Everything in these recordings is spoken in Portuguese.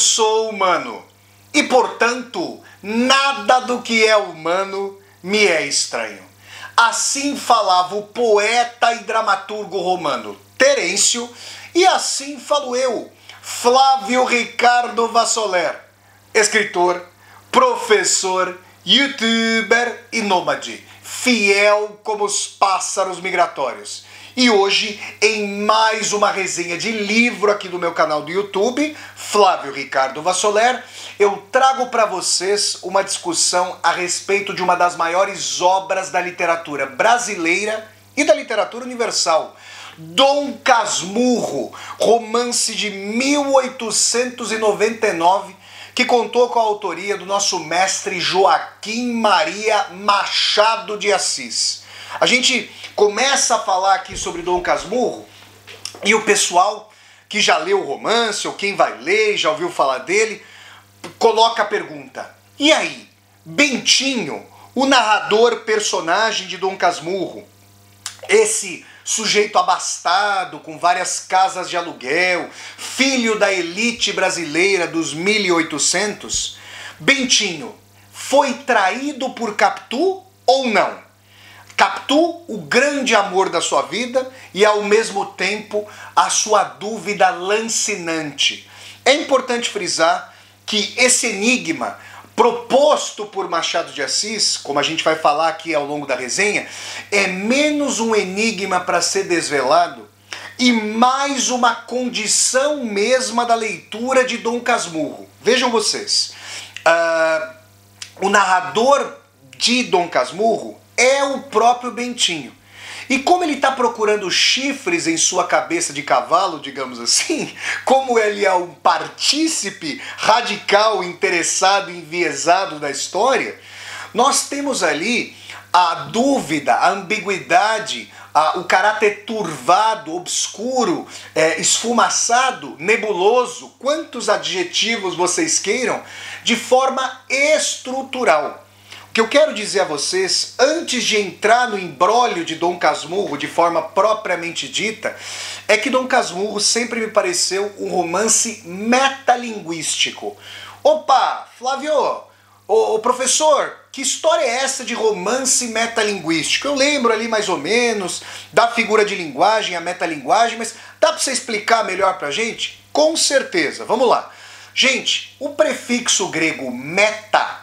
sou humano e, portanto, nada do que é humano me é estranho. Assim falava o poeta e dramaturgo romano Terêncio, e assim falo eu, Flávio Ricardo Vassoler, escritor, professor, youtuber e nômade, fiel como os pássaros migratórios. E hoje, em mais uma resenha de livro aqui do meu canal do YouTube, Flávio Ricardo Vassoler, eu trago para vocês uma discussão a respeito de uma das maiores obras da literatura brasileira e da literatura universal, Dom Casmurro, romance de 1899, que contou com a autoria do nosso mestre Joaquim Maria Machado de Assis. A gente começa a falar aqui sobre Dom Casmurro e o pessoal que já leu o romance, ou quem vai ler, já ouviu falar dele, coloca a pergunta: e aí, Bentinho, o narrador personagem de Dom Casmurro, esse sujeito abastado, com várias casas de aluguel, filho da elite brasileira dos 1800, Bentinho foi traído por Capitu ou não? Capitu, o grande amor da sua vida e ao mesmo tempo a sua dúvida lancinante. É importante frisar que esse enigma proposto por Machado de Assis, como a gente vai falar aqui ao longo da resenha, é menos um enigma para ser desvelado e mais uma condição mesma da leitura de Dom Casmurro. Vejam vocês, o narrador de Dom Casmurro é o próprio Bentinho. E como ele está procurando chifres em sua cabeça de cavalo, digamos assim, como ele é um partícipe radical, interessado, enviesado da história, nós temos ali a dúvida, a ambiguidade, o caráter turvado, obscuro, esfumaçado, nebuloso, quantos adjetivos vocês queiram, de forma estrutural. O que eu quero dizer a vocês, antes de entrar no imbróglio de Dom Casmurro de forma propriamente dita, é que Dom Casmurro sempre me pareceu um romance metalinguístico. Opa, Flávio, ô professor, que história é essa de romance metalinguístico? Eu lembro ali mais ou menos da figura de linguagem, a metalinguagem, mas dá para você explicar melhor pra gente? Com certeza, vamos lá. Gente, o prefixo grego meta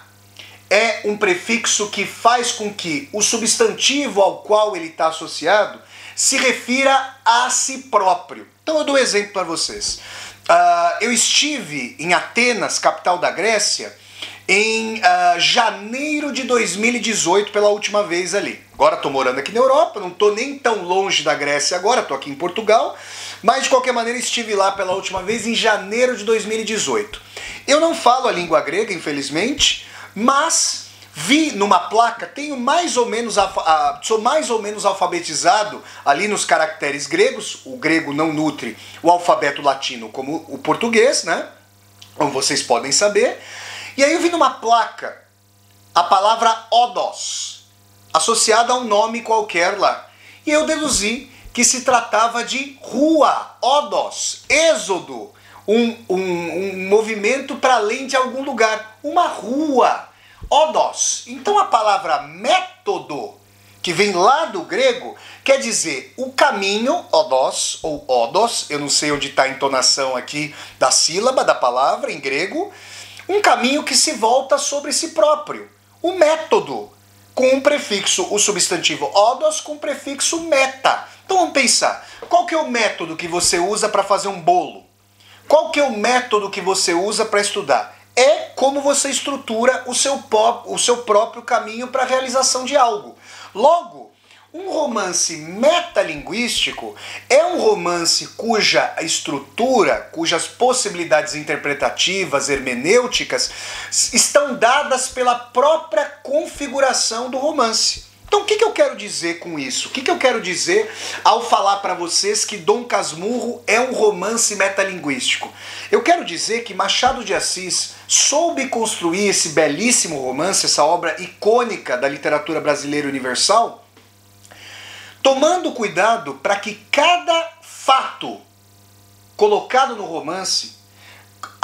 é um prefixo que faz com que o substantivo ao qual ele está associado se refira a si próprio. Então eu dou um exemplo para vocês. Eu estive em Atenas, capital da Grécia, em janeiro de 2018 pela última vez ali. Agora estou morando aqui na Europa, não estou nem tão longe da Grécia agora, estou aqui em Portugal, mas de qualquer maneira estive lá pela última vez em janeiro de 2018. Eu não falo a língua grega, infelizmente, mas vi numa placa, tenho mais ou menos sou mais ou menos alfabetizado ali nos caracteres gregos. O grego não nutre o alfabeto latino como o português, né? Como vocês podem saber. E aí eu vi numa placa a palavra Odos, associada a um nome qualquer lá. E eu deduzi que se tratava de rua, Odos, êxodo, um movimento para além de algum lugar, uma rua, Odos. Então a palavra método, que vem lá do grego, quer dizer o caminho, Odos ou Odos, eu não sei onde está a entonação aqui da sílaba da palavra em grego, um caminho que se volta sobre si próprio, o método, com um prefixo, o substantivo Odos com o prefixo meta. Então vamos pensar, qual que é o método que você usa para fazer um bolo? Qual que é o método que você usa para estudar? É como você estrutura o seu próprio caminho para a realização de algo. Logo, um romance metalinguístico é um romance cuja estrutura, cujas possibilidades interpretativas, hermenêuticas, estão dadas pela própria configuração do romance. Então o que eu quero dizer com isso? O que eu quero dizer ao falar para vocês que Dom Casmurro é um romance metalinguístico? Eu quero dizer que Machado de Assis soube construir esse belíssimo romance, essa obra icônica da literatura brasileira universal, tomando cuidado para que cada fato colocado no romance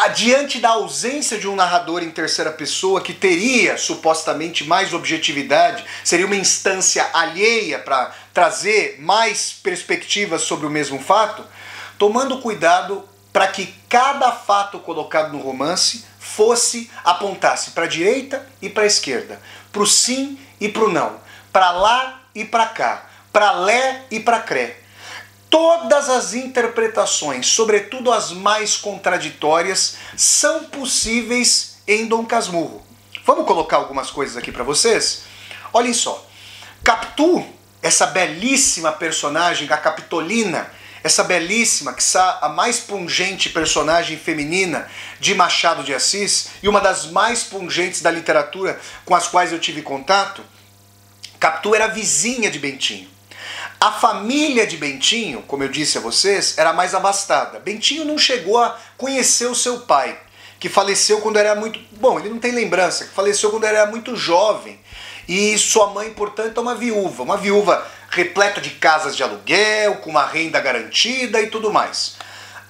diante da ausência de um narrador em terceira pessoa que teria supostamente mais objetividade, seria uma instância alheia para trazer mais perspectivas sobre o mesmo fato, tomando cuidado para que cada fato colocado no romance apontasse para a direita e para a esquerda, para o sim e para o não, para lá e para cá, para lé e para cré. Todas as interpretações, sobretudo as mais contraditórias, são possíveis em Dom Casmurro. Vamos colocar algumas coisas aqui para vocês? Olhem só. Capitu, essa belíssima personagem, a Capitolina, essa belíssima, quiçá a mais pungente personagem feminina de Machado de Assis e uma das mais pungentes da literatura com as quais eu tive contato, Capitu era vizinha de Bentinho. A família de Bentinho, como eu disse a vocês, era mais abastada. Bentinho não chegou a conhecer o seu pai, que faleceu quando era muito... Bom, ele não tem lembrança, que faleceu quando era muito jovem. E sua mãe, portanto, é uma viúva repleta de casas de aluguel, com uma renda garantida e tudo mais.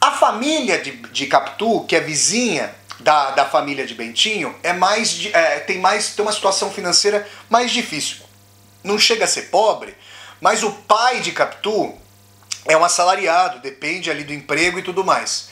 A família de Capitu, que é vizinha da família de Bentinho, tem uma situação financeira mais difícil. Não chega a ser pobre, mas o pai de Capitu é um assalariado, depende ali do emprego e tudo mais.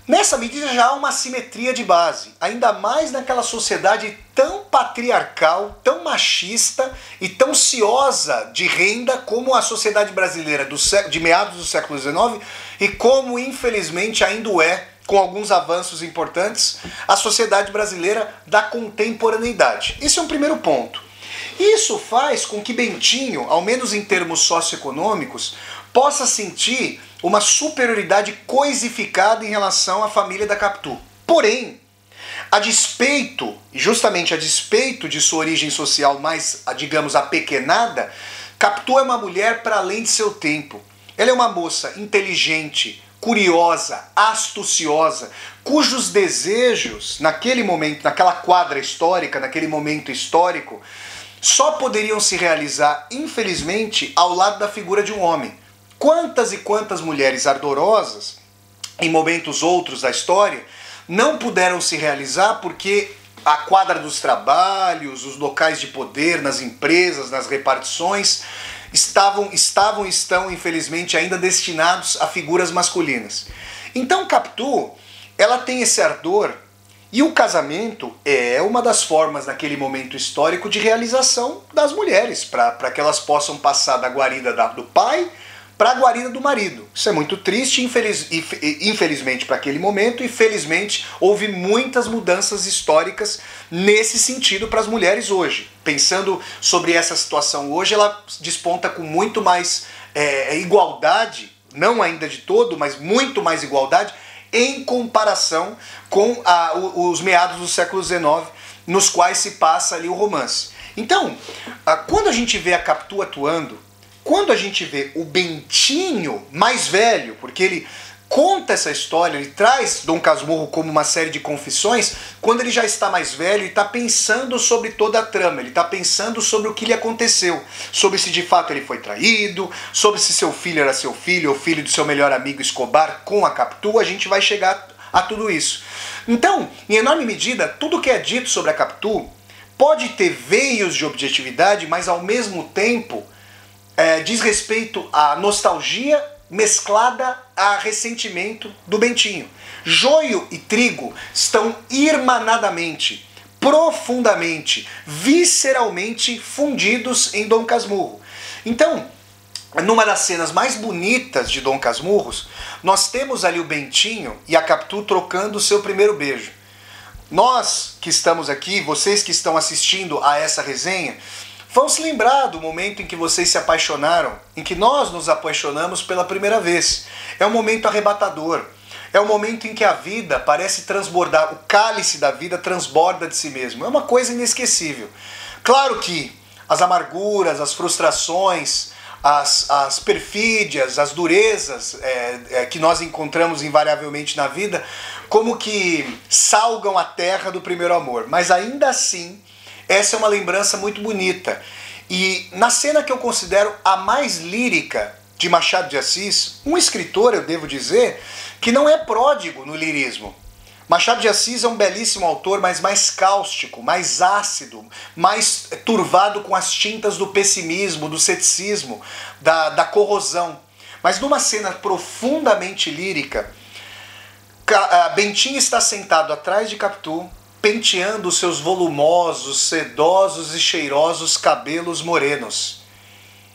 Nessa medida já há uma assimetria de base, ainda mais naquela sociedade tão patriarcal, tão machista e tão ciosa de renda como a sociedade brasileira de meados do século XIX e como infelizmente ainda é, com alguns avanços importantes, a sociedade brasileira da contemporaneidade. Esse é um primeiro ponto. Isso faz com que Bentinho, ao menos em termos socioeconômicos, possa sentir uma superioridade coisificada em relação à família da Capitu. Porém, justamente a despeito de sua origem social mais, digamos, apequenada, Capitu é uma mulher para além de seu tempo. Ela é uma moça inteligente, curiosa, astuciosa, cujos desejos, naquele momento, naquela quadra histórica, naquele momento histórico, só poderiam se realizar, infelizmente, ao lado da figura de um homem. Quantas e quantas mulheres ardorosas, em momentos outros da história, não puderam se realizar porque a quadra dos trabalhos, os locais de poder, nas empresas, nas repartições, estão, infelizmente, ainda destinados a figuras masculinas. Então, Capitu, ela tem esse ardor. E o casamento é uma das formas, naquele momento histórico, de realização das mulheres, para que elas possam passar da guarida do pai para a guarida do marido. Isso é muito triste, infelizmente, para aquele momento, e felizmente houve muitas mudanças históricas nesse sentido para as mulheres hoje. Pensando sobre essa situação hoje, ela desponta com muito mais igualdade, não ainda de todo, mas muito mais igualdade, em comparação com os meados do século XIX, nos quais se passa ali o romance. Então, quando a gente vê a Capitu atuando, quando a gente vê o Bentinho mais velho, porque ele conta essa história, ele traz Dom Casmurro como uma série de confissões, quando ele já está mais velho e está pensando sobre toda a trama, ele está pensando sobre o que lhe aconteceu, sobre se de fato ele foi traído, sobre se seu filho era seu filho ou filho do seu melhor amigo Escobar com a Capitu, a gente vai chegar a tudo isso. Então, em enorme medida, tudo que é dito sobre a Capitu pode ter veios de objetividade, mas ao mesmo tempo diz respeito à nostalgia mesclada a ressentimento do Bentinho. Joio e trigo estão irmanadamente, profundamente, visceralmente fundidos em Dom Casmurro. Então, numa das cenas mais bonitas de Dom Casmurro, nós temos ali o Bentinho e a Capitu trocando o seu primeiro beijo. Nós que estamos aqui, vocês que estão assistindo a essa resenha, vão se lembrar do momento em que vocês se apaixonaram, em que nós nos apaixonamos pela primeira vez. É um momento arrebatador. É um momento em que a vida parece transbordar, o cálice da vida transborda de si mesmo. É uma coisa inesquecível. Claro que as amarguras, as frustrações, as perfídias, as durezas que nós encontramos invariavelmente na vida, como que salgam a terra do primeiro amor. Mas ainda assim, essa é uma lembrança muito bonita. E na cena que eu considero a mais lírica de Machado de Assis, um escritor, eu devo dizer, que não é pródigo no lirismo. Machado de Assis é um belíssimo autor, mas mais cáustico, mais ácido, mais turvado com as tintas do pessimismo, do ceticismo, da corrosão. Mas numa cena profundamente lírica, Bentinho está sentado atrás de Capitu, penteando os seus volumosos, sedosos e cheirosos cabelos morenos.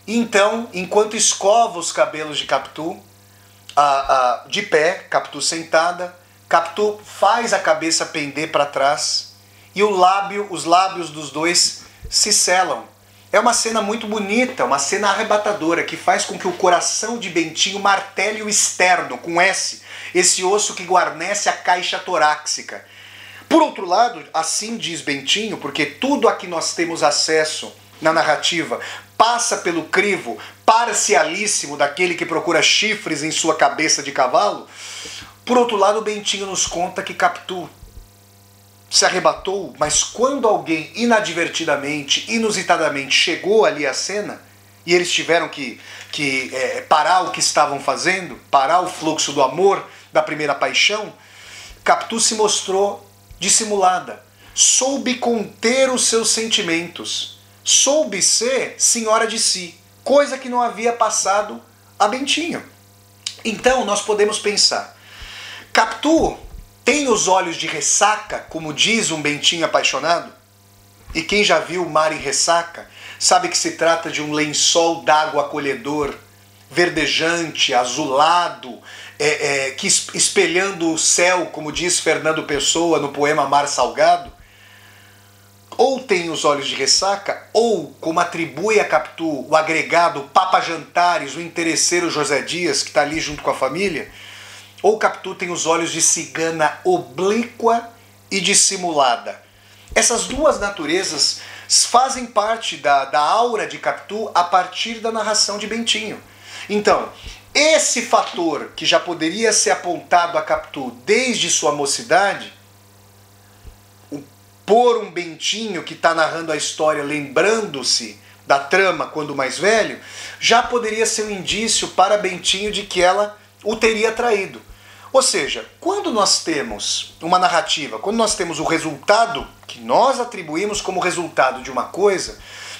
E então, enquanto escova os cabelos de Capitu, de pé, Capitu sentada, Capitu faz a cabeça pender para trás e os lábios dos dois se selam. É uma cena muito bonita, uma cena arrebatadora, que faz com que o coração de Bentinho martele o externo, com S, esse osso que guarnece a caixa torácica. Por outro lado, assim diz Bentinho, porque tudo a que nós temos acesso na narrativa passa pelo crivo parcialíssimo daquele que procura chifres em sua cabeça de cavalo. Por outro lado, Bentinho nos conta que Capitu se arrebatou, mas quando alguém inadvertidamente, inusitadamente chegou ali à cena, e eles tiveram que parar o que estavam fazendo, parar o fluxo do amor, da primeira paixão, Capitu se mostrou dissimulada, soube conter os seus sentimentos, soube ser senhora de si, coisa que não havia passado a Bentinho. Então nós podemos pensar, Capitu tem os olhos de ressaca, como diz um Bentinho apaixonado? E quem já viu o mar em ressaca sabe que se trata de um lençol d'água acolhedor, verdejante, azulado, que espelhando o céu, como diz Fernando Pessoa no poema Mar Salgado. Ou tem os olhos de ressaca, ou, como atribui a Capitu o agregado Papa Jantares, o interesseiro José Dias, que está ali junto com a família, ou Capitu tem os olhos de cigana oblíqua e dissimulada. Essas duas naturezas fazem parte da aura de Capitu a partir da narração de Bentinho. Então, esse fator que já poderia ser apontado a Capitu desde sua mocidade, por um Bentinho que está narrando a história lembrando-se da trama quando mais velho, já poderia ser um indício para Bentinho de que ela o teria traído. Ou seja, quando nós temos uma narrativa, quando nós temos o resultado que nós atribuímos como resultado de uma coisa,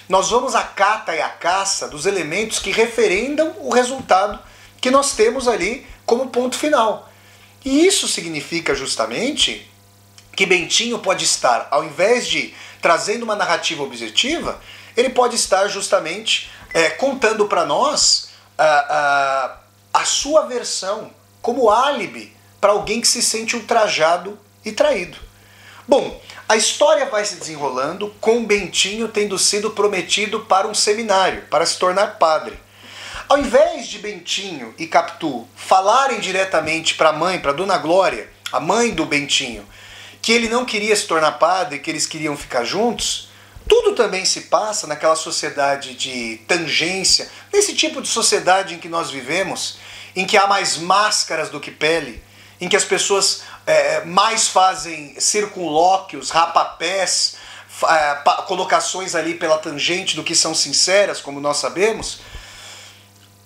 nós vamos à cata e à caça dos elementos que referendam o resultado que nós temos ali como ponto final. E isso significa justamente que Bentinho pode estar, ao invés de trazendo uma narrativa objetiva, ele pode estar justamente contando para nós a sua versão, como álibi para alguém que se sente ultrajado e traído. Bom, a história vai se desenrolando com Bentinho tendo sido prometido para um seminário, para se tornar padre. Ao invés de Bentinho e Capitu falarem diretamente para a mãe, para Dona Glória, a mãe do Bentinho, que ele não queria se tornar padre, que eles queriam ficar juntos, tudo também se passa naquela sociedade de tangência, nesse tipo de sociedade em que nós vivemos, em que há mais máscaras do que pele, em que as pessoas mais fazem circunlóquios, rapapés, colocações ali pela tangente do que são sinceras, como nós sabemos.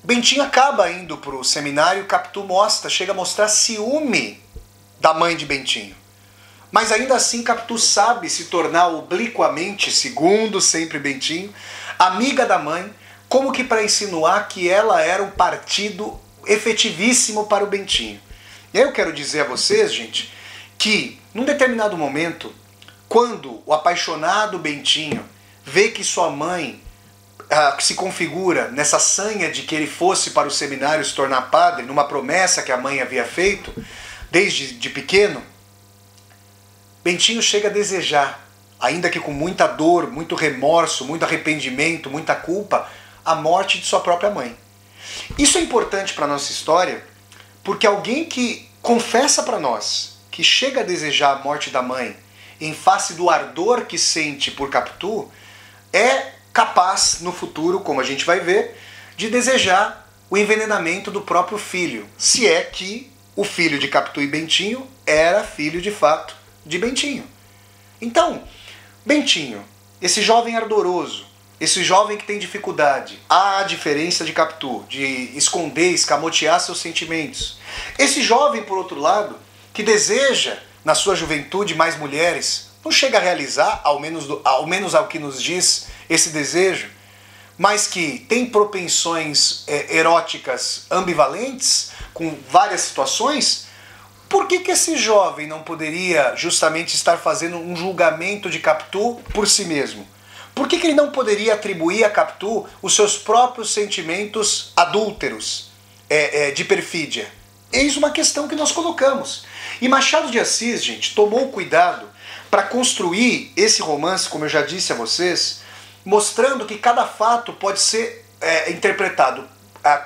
Bentinho acaba indo para o seminário, Capitu chega a mostrar ciúme da mãe de Bentinho. Mas ainda assim Capitu sabe se tornar obliquamente, segundo sempre Bentinho, amiga da mãe, como que para insinuar que ela era um partido efetivíssimo para o Bentinho. E aí eu quero dizer a vocês, gente, que num determinado momento, quando o apaixonado Bentinho vê que sua mãe se configura nessa sanha de que ele fosse para o seminário se tornar padre, numa promessa que a mãe havia feito desde de pequeno, Bentinho chega a desejar, ainda que com muita dor, muito remorso, muito arrependimento, muita culpa, a morte de sua própria mãe. Isso é importante para a nossa história, porque alguém que confessa para nós que chega a desejar a morte da mãe em face do ardor que sente por Capitu, é capaz, no futuro, como a gente vai ver, de desejar o envenenamento do próprio filho, se é que o filho de Capitu e Bentinho era filho de fato de Bentinho. Então, Bentinho, esse jovem ardoroso, esse jovem que tem dificuldade, há a diferença de Capitu, de esconder, escamotear seus sentimentos. Esse jovem, por outro lado, que deseja na sua juventude, mais mulheres, não chega a realizar, ao menos ao que nos diz esse desejo, mas que tem propensões eróticas ambivalentes, com várias situações, por que esse jovem não poderia justamente estar fazendo um julgamento de Capitu por si mesmo? Por que ele não poderia atribuir a Capitu os seus próprios sentimentos adúlteros, de perfídia? Eis uma questão que nós colocamos. E Machado de Assis, gente, tomou cuidado para construir esse romance, como eu já disse a vocês, mostrando que cada fato pode ser interpretado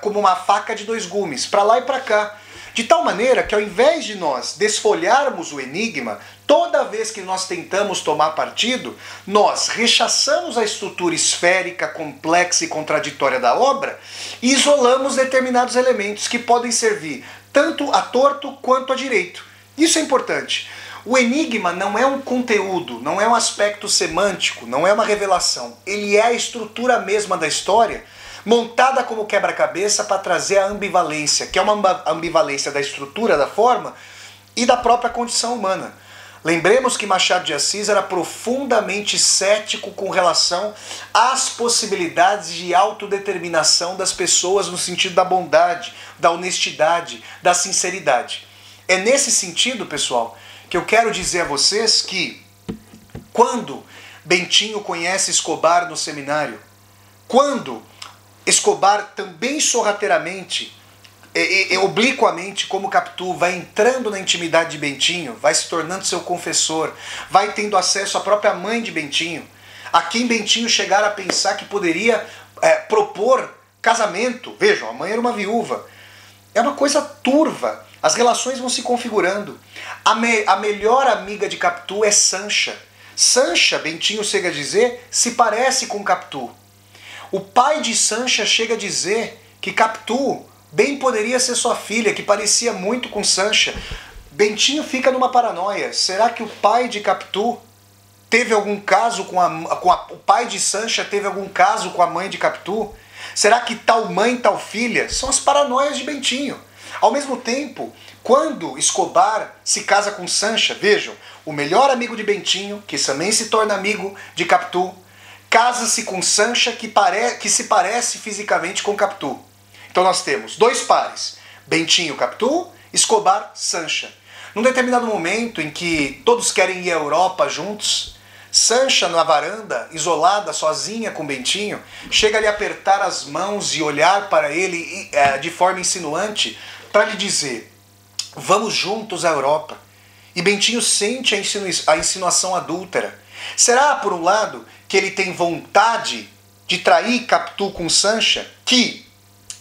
como uma faca de dois gumes, para lá e para cá. De tal maneira que ao invés de nós desfolharmos o enigma, toda vez que nós tentamos tomar partido, nós rechaçamos a estrutura esférica, complexa e contraditória da obra e isolamos determinados elementos que podem servir tanto a torto quanto a direito. Isso é importante. O enigma não é um conteúdo, não é um aspecto semântico, não é uma revelação. Ele é a estrutura mesma da história, montada como quebra-cabeça para trazer a ambivalência, que é uma ambivalência da estrutura, da forma e da própria condição humana. Lembremos que Machado de Assis era profundamente cético com relação às possibilidades de autodeterminação das pessoas no sentido da bondade, da honestidade, da sinceridade. É nesse sentido, pessoal, que eu quero dizer a vocês que quando Bentinho conhece Escobar no seminário, quando Escobar também sorrateiramente, obliquamente, como Capitu, vai entrando na intimidade de Bentinho, vai se tornando seu confessor, vai tendo acesso à própria mãe de Bentinho, a quem Bentinho chegara a pensar que poderia propor casamento. Vejam, a mãe era uma viúva. É uma coisa turva. As relações vão se configurando. A melhor amiga de Capitu é Sancha. Sancha, Bentinho chega a dizer, se parece com Capitu. O pai de Sancha chega a dizer que Capitu bem poderia ser sua filha, que parecia muito com Sancha. Bentinho fica numa paranoia. Será que o pai de Capitu teve algum caso o pai de Sancha teve algum caso com a mãe de Capitu? Será que tal mãe, tal filha? São as paranoias de Bentinho. Ao mesmo tempo, quando Escobar se casa com Sancha, vejam, o melhor amigo de Bentinho, que também se torna amigo de Capitu, casa-se com Sancha, que se parece fisicamente com Capitu. Então nós temos dois pares, Bentinho, Capitu, Escobar, Sancha. Num determinado momento em que todos querem ir à Europa juntos, Sancha na varanda, isolada, sozinha com Bentinho, chega a lhe apertar as mãos e olhar para ele de forma insinuante para lhe dizer, vamos juntos à Europa. E Bentinho sente a insinuação adúltera. Será, por um lado, que ele tem vontade de trair Capitu com Sancha, que,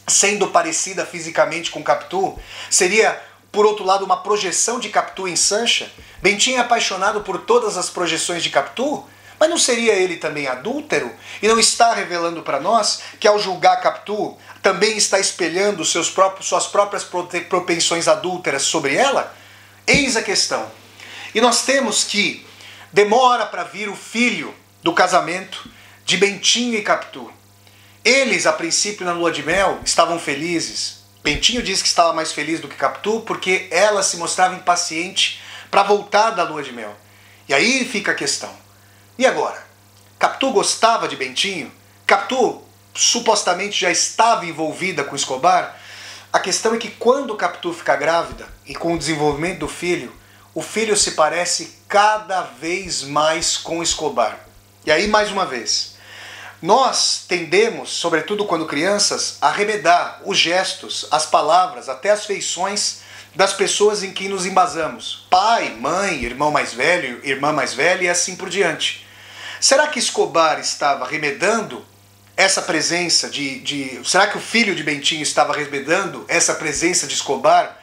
sendo parecida fisicamente com Capitu, seria, por outro lado, uma projeção de Capitu em Sancha? Bentinho é apaixonado por todas as projeções de Capitu, mas não seria ele também adúltero? E não está revelando para nós que, ao julgar Capitu, também está espelhando suas próprias propensões adúlteras sobre ela? Eis a questão. E nós temos que demora para vir o filho do casamento de Bentinho e Capitu. Eles, a princípio, na lua de mel, estavam felizes. Bentinho diz que estava mais feliz do que Capitu porque ela se mostrava impaciente para voltar da lua de mel. E aí fica a questão. E agora? Capitu gostava de Bentinho? Capitu supostamente já estava envolvida com Escobar? A questão é que quando Capitu fica grávida e com o desenvolvimento do filho, o filho se parece cada vez mais com Escobar. E aí, mais uma vez, nós tendemos, sobretudo quando crianças, a remedar os gestos, as palavras, até as feições das pessoas em que nos embasamos. Pai, mãe, irmão mais velho, irmã mais velha e assim por diante. Será que Escobar estava remedando essa presença será que o filho de Bentinho estava remedando essa presença de Escobar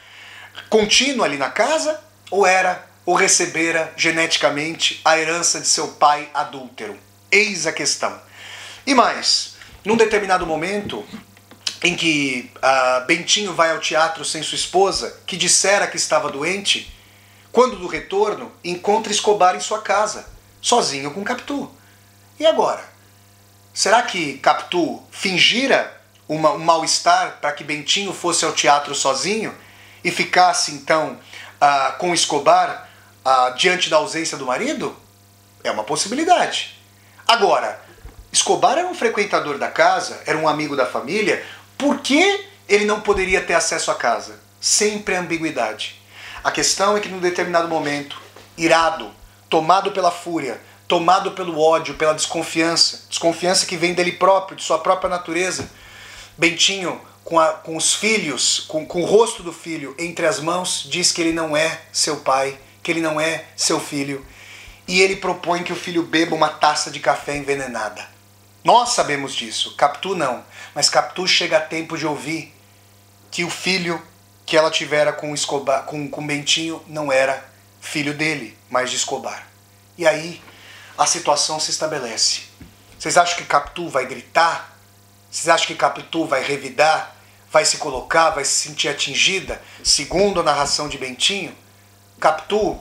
contínua ali na casa? Ou recebera geneticamente a herança de seu pai adúltero? Eis a questão. E mais, num determinado momento em que Bentinho vai ao teatro sem sua esposa, que dissera que estava doente, quando do retorno, encontra Escobar em sua casa, sozinho com Capitu. E agora? Será que Capitu fingira um mal-estar para que Bentinho fosse ao teatro sozinho e ficasse então com Escobar diante da ausência do marido? É uma possibilidade. Agora, Escobar era um frequentador da casa, era um amigo da família, por que ele não poderia ter acesso à casa? Sempre a ambiguidade. A questão é que num determinado momento, irado, tomado pela fúria, tomado pelo ódio, pela desconfiança que vem dele próprio, de sua própria natureza, Bentinho, com os filhos, com o rosto do filho entre as mãos, diz que ele não é seu pai, que ele não é seu filho, e ele propõe que o filho beba uma taça de café envenenada. Nós sabemos disso, Capitu não, mas Capitu chega a tempo de ouvir que o filho que ela tivera com Bentinho não era filho dele, mas de Escobar. E aí a situação se estabelece. Vocês acham que Capitu vai gritar? Vocês acham que Capitu vai revidar? Vai se colocar? Vai se sentir atingida? Segundo a narração de Bentinho, Capitu,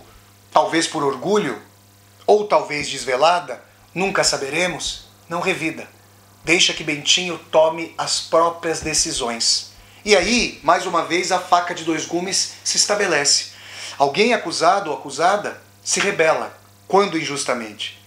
talvez por orgulho, ou talvez desvelada, nunca saberemos, não revida. Deixa que Bentinho tome as próprias decisões. E aí, mais uma vez, a faca de dois gumes se estabelece. Alguém acusado ou acusada se rebela, quando injustamente.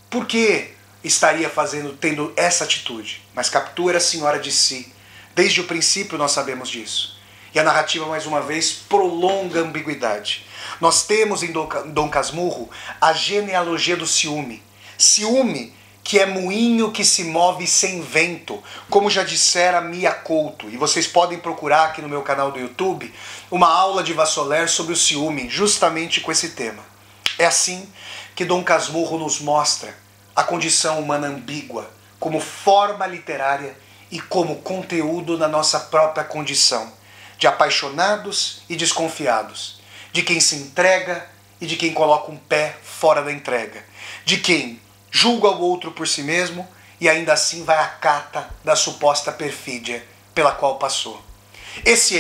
Por que estaria tendo essa atitude? Mas Capitu era senhora de si. Desde o princípio nós sabemos disso. E a narrativa, mais uma vez, prolonga a ambiguidade. Nós temos em Dom Casmurro a genealogia do ciúme. Ciúme que é moinho que se move sem vento, como já dissera Mia Couto. E vocês podem procurar aqui no meu canal do YouTube uma aula de Vassoler sobre o ciúme, justamente com esse tema. É assim que Dom Casmurro nos mostra a condição humana ambígua, como forma literária e como conteúdo na nossa própria condição, de apaixonados e desconfiados, de quem se entrega e de quem coloca um pé fora da entrega, de quem julga o outro por si mesmo e ainda assim vai à cata da suposta perfídia pela qual passou. Esse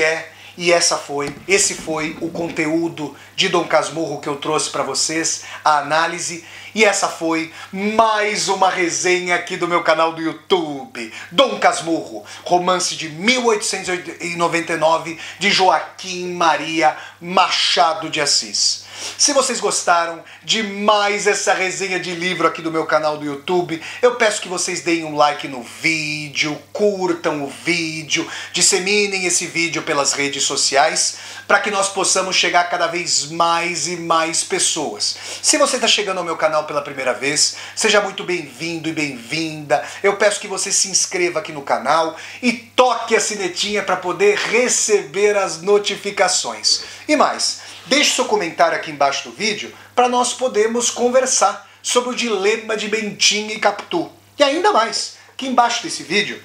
foi o conteúdo de Dom Casmurro que eu trouxe para vocês, a análise, e essa foi mais uma resenha aqui do meu canal do YouTube. Dom Casmurro, romance de 1899 de Joaquim Maria Machado de Assis. Se vocês gostaram de mais essa resenha de livro aqui do meu canal do YouTube, eu peço que vocês deem um like no vídeo, curtam o vídeo, disseminem esse vídeo pelas redes sociais, para que nós possamos chegar a cada vez mais e mais pessoas. Se você está chegando ao meu canal pela primeira vez, seja muito bem-vindo e bem-vinda. Eu peço que você se inscreva aqui no canal e toque a sinetinha para poder receber as notificações. E mais, deixe seu comentário aqui embaixo do vídeo para nós podermos conversar sobre o dilema de Bentinho e Capitu. E ainda mais, aqui embaixo desse vídeo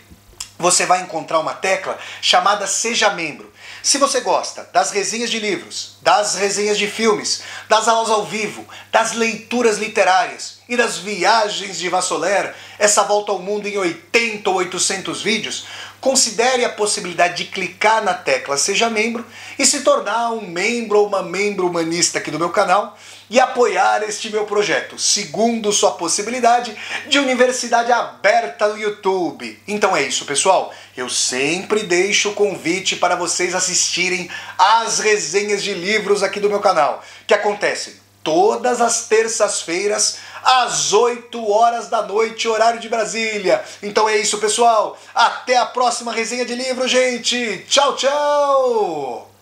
você vai encontrar uma tecla chamada Seja Membro. Se você gosta das resenhas de livros, das resenhas de filmes, das aulas ao vivo, das leituras literárias e das viagens de Vassoler, essa volta ao mundo em 80 ou 800 vídeos, considere a possibilidade de clicar na tecla Seja Membro e se tornar um membro ou uma membro humanista aqui do meu canal e apoiar este meu projeto, segundo sua possibilidade de universidade aberta no YouTube. Então é isso, pessoal. Eu sempre deixo o convite para vocês assistirem às resenhas de livros aqui do meu canal, que acontecem todas as terças-feiras, às 8 horas da noite, horário de Brasília. Então é isso, pessoal. Até a próxima resenha de livro, gente. Tchau, tchau!